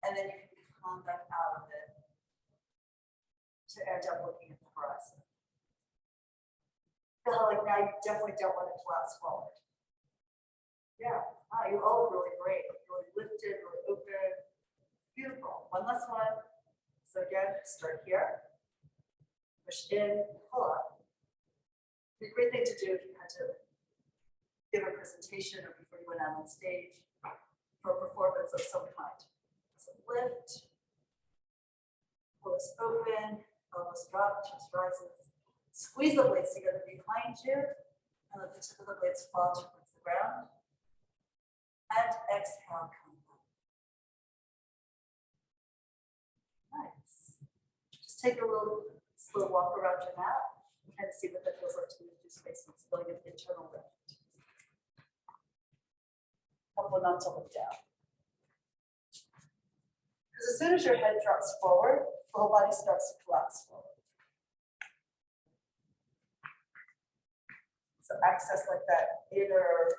And then you can come back out of it to end up looking at the horizon. Feel like now you definitely don't want to collapse forward. Yeah, you all look really great, really lifted, really open. Beautiful. One last one. So again, start here. Push in, pull up. It's a great thing to do if you had to give a presentation or before you went out on stage for a performance of some kind. So lift, pull this open, elbows drop, chest rises. Squeeze the blades together behind you and let the tip of the blades fall towards the ground. And exhale, come back. Nice. Just take a little slow walk around your mat and see what that feels like to move through space. It's building an internal lift. Helpful not to look down. Because as soon as your head drops forward, the whole body starts to collapse forward. So access like that inner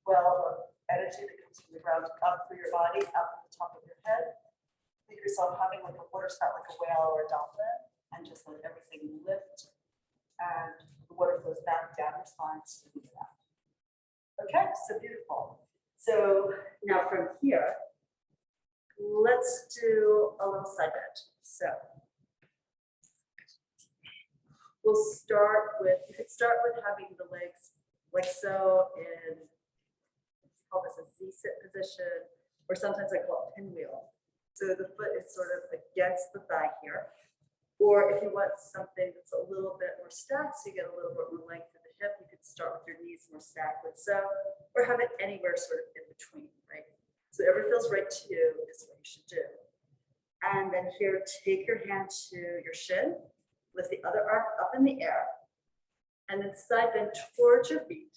well of energy that comes from the ground up through your body, out to the top of your head. Think of yourself having like a water spout, like a whale or a dolphin, and just let everything lift, and the water flows back down your spine, smoothing it out. Okay, so beautiful. So now from here, let's do a little side bend. So we'll start with, you could start with having the legs like so in, we call this a Z-sit position, or sometimes I call it pinwheel. So the foot is sort of against the thigh here. Or if you want something that's a little bit more stacked, so you get a little bit more length in the hip. You could start with your knees more stacked like so, or have it anywhere sort of in between, right? So whatever feels right to you is what you should do. And then here, take your hand to your shin, lift the other arm up in the air, and then side bend towards your feet.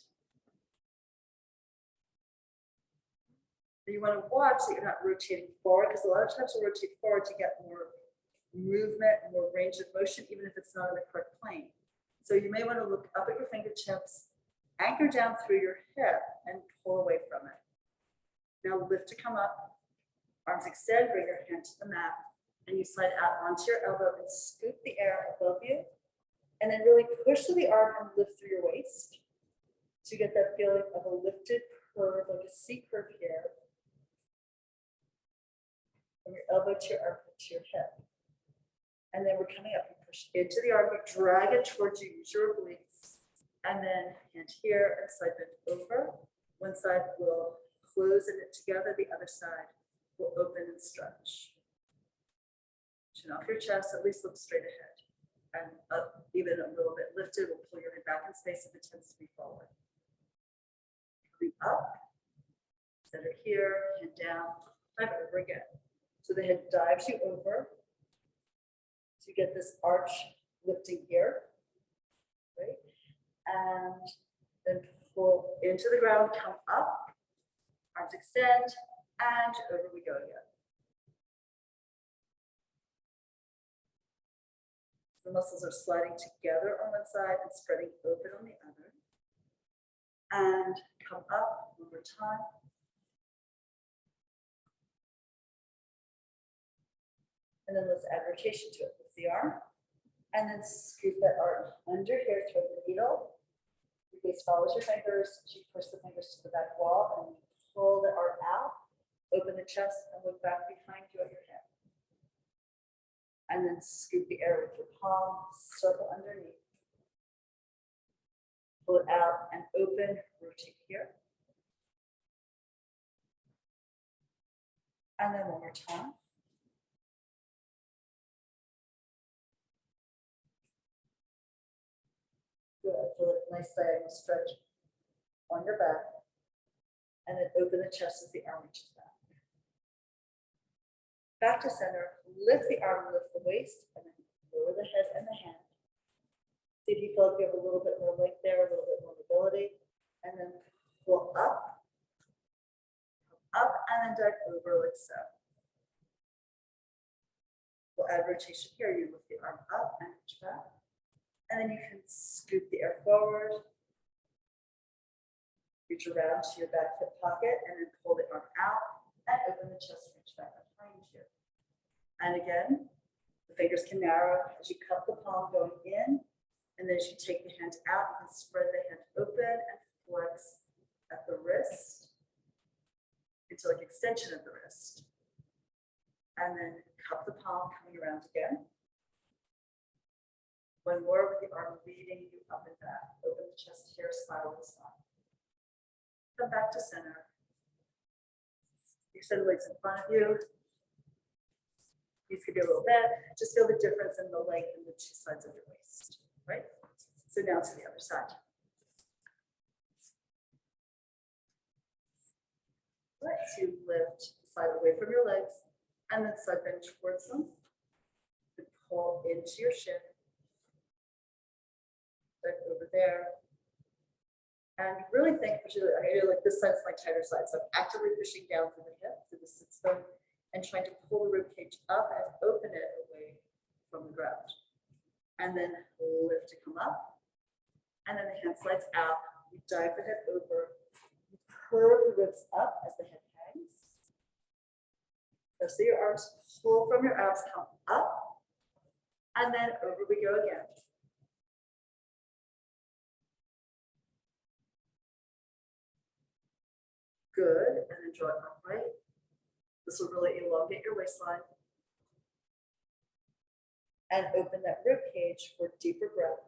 You want to watch that you're not rotating forward, because a lot of times we'll rotate forward to get more movement, more range of motion, even if it's not in the correct plane. So you may want to look up at your fingertips, anchor down through your hip, and pull away from it. Now lift to come up, arms extend, bring your hand to the mat, and you slide out onto your elbow and scoop the air above you, and then really push through the arm and lift through your waist to get that feeling of a lifted curve, like a C curve here. From your elbow to your armpit to your hip. And then we're coming up, you push into the arm, you drag it towards you, use your obliques, and then hand here and side bend over. One side will close and knit together, the other side will open and stretch. Chin off your chest, at least look straight ahead. And up, even a little bit lifted, we'll pull your head back in space if it tends to be forward. Coming up, center here, hand down, dive over again. So the head dives you over to get this arch lifting here, right? And then pull into the ground, come up, arms extend, and over we go again. The muscles are sliding together on one side and spreading open on the other. And come up one more time. And then let's add rotation to it with the arm. And then scoop that arm under here, thread the needle. Your gaze follows your fingers. You push the fingers to the back wall and pull the arm out. Open the chest and look back behind you at your hip. And then scoop the air with your palm, circle underneath. Pull it out and open, rotate here. And then one more time. Good. Feel a nice diagonal stretch on your back. And then open the chest as the arm reaches back. Back to center. Lift the arm, lift the waist, and then lower the head and the hand. See if you feel like you have a little bit more length there, a little bit more mobility. And then pull up, and then dive over like so. We'll add rotation here. You lift the arm up and reach back. And then you can scoop the air forward, reach around to your back hip pocket, and then pull the arm out and open the chest, reach back behind you. And again, the fingers can narrow as you cup the palm going in, and then as you take the hand out, you can spread the hand open and flex at the wrist into like extension of the wrist. And then cup the palm coming around again. One more with the arm leading you up and back. Open the chest here, spiral the spine. Come back to center. Extend the legs in front of you. These could be a little bent. Just feel the difference in the length in the two sides of your waist, right? So now to the other side. Right, so you lift the side away from your legs and then side bend towards them. And pull into your shin. Over there. And really think, particularly, like this side's my tighter side. So I'm actively pushing down through the hip, through the sits bone, and trying to pull the rib cage up and open it away from the ground. And then lift to come up. And then the hand slides out. You dive the head over. You curve the ribs up as the head hangs. So your arms pull from your abs, come up. And then over we go again. Good, and then draw it upright. This will really elongate your waistline. And open that rib cage for deeper breath,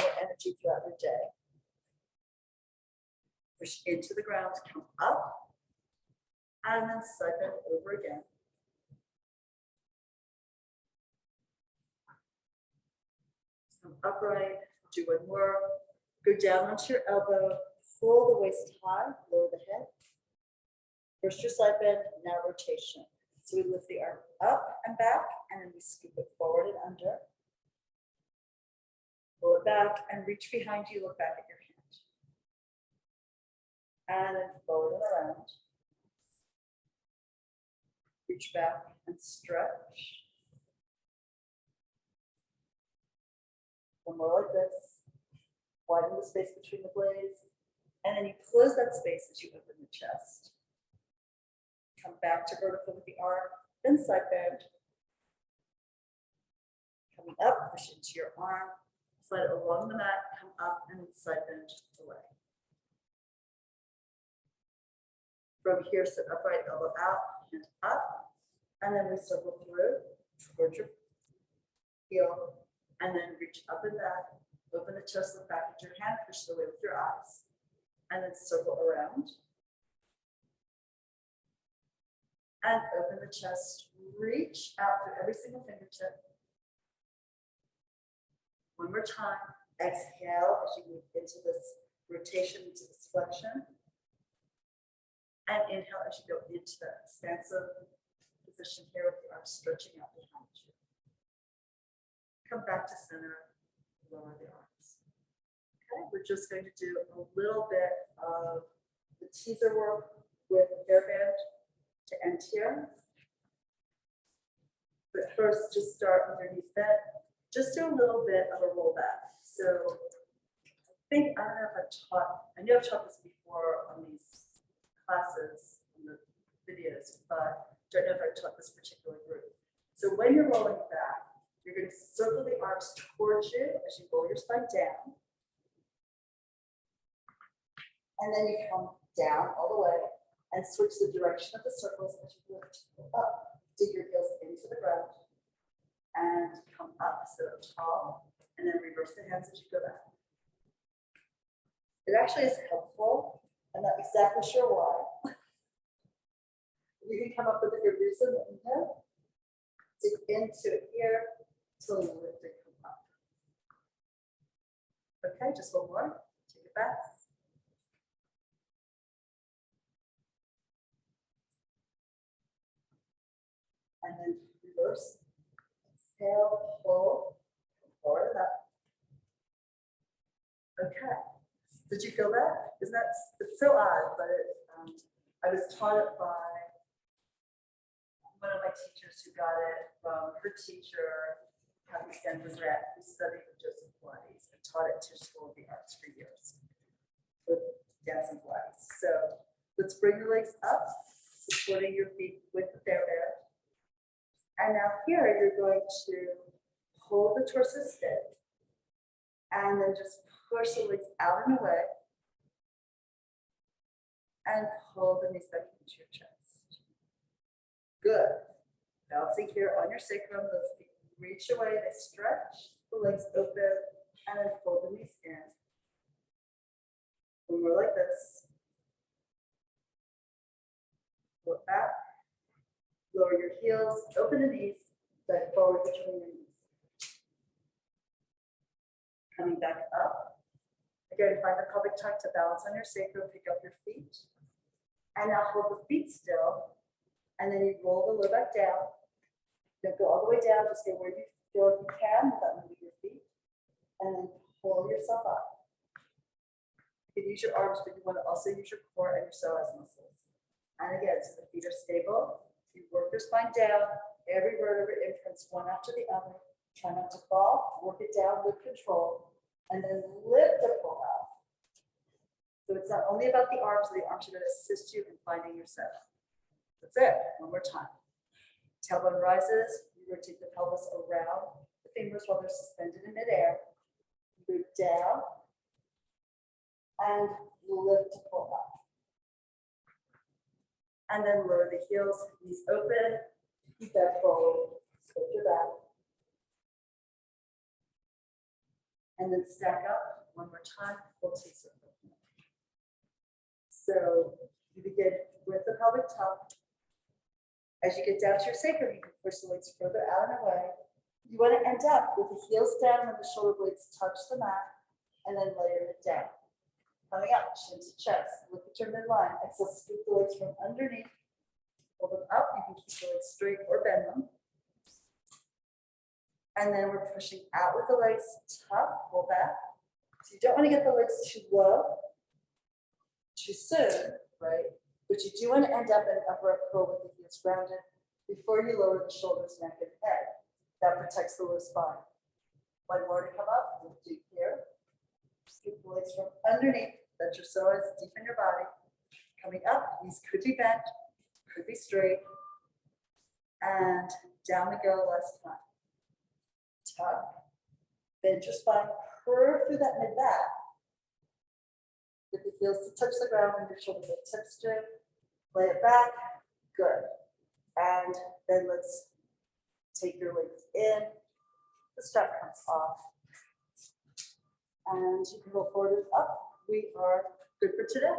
more energy throughout your day. Push into the ground, come up, and then side bend over again. Come upright, Do one more. Go down onto your elbow, pull the waist high, lower the head. First your side bend, now rotation. So we lift the arm up and back, and then we scoop it forward and under. Pull it back and reach behind you, look back at your hand. And then forward and around. Reach back and stretch. One more like this. Widen the space between the blades. And then you close that space as you open the chest. Come back to vertical with the arm, then side bend. Coming up, push into your arm. Slide it along the mat, come up, and then side bend away. From here, sit upright, elbow out, hand up, and then we circle through towards your heel, and then reach up and back, open the chest, look back at your hand, push it away with your eyes, and then circle around. And open the chest, reach out through every single fingertip. One more time, exhale as you move into this rotation, into this flexion. And inhale as you go into that expansive position here with the arms stretching out behind you. Come back to center, lower the arms. Okay, we're just going to do a little bit of the teaser work with the hairband to end here. But first, just start underneath that. Just do a little bit of a rollback. So I don't know if I know I've taught this before on these classes, on the videos, but don't know if I've taught this particular group. So when you're rolling back, you're going to circle the arms towards you as you roll your spine down. And then you come down all the way and switch the direction of the circles as you lift up. Dig your heels into the ground and come up, sit up tall, and then reverse the hands as you go back. It actually is helpful. I'm not exactly sure why. You can come up with a good reason. Inhale, dig into it here till you lift and come up. Okay, just one more. Take it back. And then reverse. Exhale, pull, forward and up. Okay. Did you feel that? Isn't that, it's so odd, but I was taught it by one of my teachers who got it from her teacher, Cathy Raymond, who studied with Joseph Pilates and taught it to School of the Arts for years with dance and Pilates. So let's bring the legs up, supporting your feet with the fair bear. And now here you're going to hold the torso stiff and then just push the legs out and away and pull the knees back into your chest. Good. Balancing here on your sacrum, those feet reach away, they stretch, the legs open, and then fold the knees in. When we're like this, look back. Lower your heels, open the knees, bend forward between your knees. Coming back up. Again, find the pelvic tuck to balance on your sacrum, pick up your feet. And now hold the feet still. And then you roll the low back down. Don't go all the way down, just go where you feel if you can without moving your feet. And then pull yourself up. You can use your arms, but you want to also use your core and your psoas muscles. And again, so the feet are stable. You work your spine down, every vertebra imprints one after the other. Try not to fall, work it down with control, and then lift the pull out. So it's not only about the arms are going to assist you in finding your center. That's it, one more time. Tailbone rises, you rotate the pelvis around the fingers while they're suspended in midair. Move down, and lift to pull up. And then lower the heels, knees open, keep that forward, scoop your back. And then stack up one more time, full T-circle. So you begin with the pelvic tuck. As you get down to your sacrum, you can push the legs further out and away. You want to end up with the heels down when the shoulder blades touch the mat, and then layer it down. Coming up, chin to chest, look at your midline. Exhale, scoop the legs from underneath. Hold them up, you can keep the legs straight or bend them. And then we're pushing out with the legs, tuck, pull back. So you don't want to get the legs too low, too soon, right? But you do want to end up in an upper curl with the heels grounded before you lower the shoulders, neck, and head. That protects the lower spine. One more to come up, we'll do here. Scoop the legs from underneath, let your psoas deep in your body. Coming up, knees could be bent, could be straight. And down we go last time. Tuck, bend your spine, curve through that mid back. Get the heels to touch the ground and your shoulders are tip straight. Lay it back, good. And then let's take your legs in. The strap comes off. And you can go forward and up. We are good for today.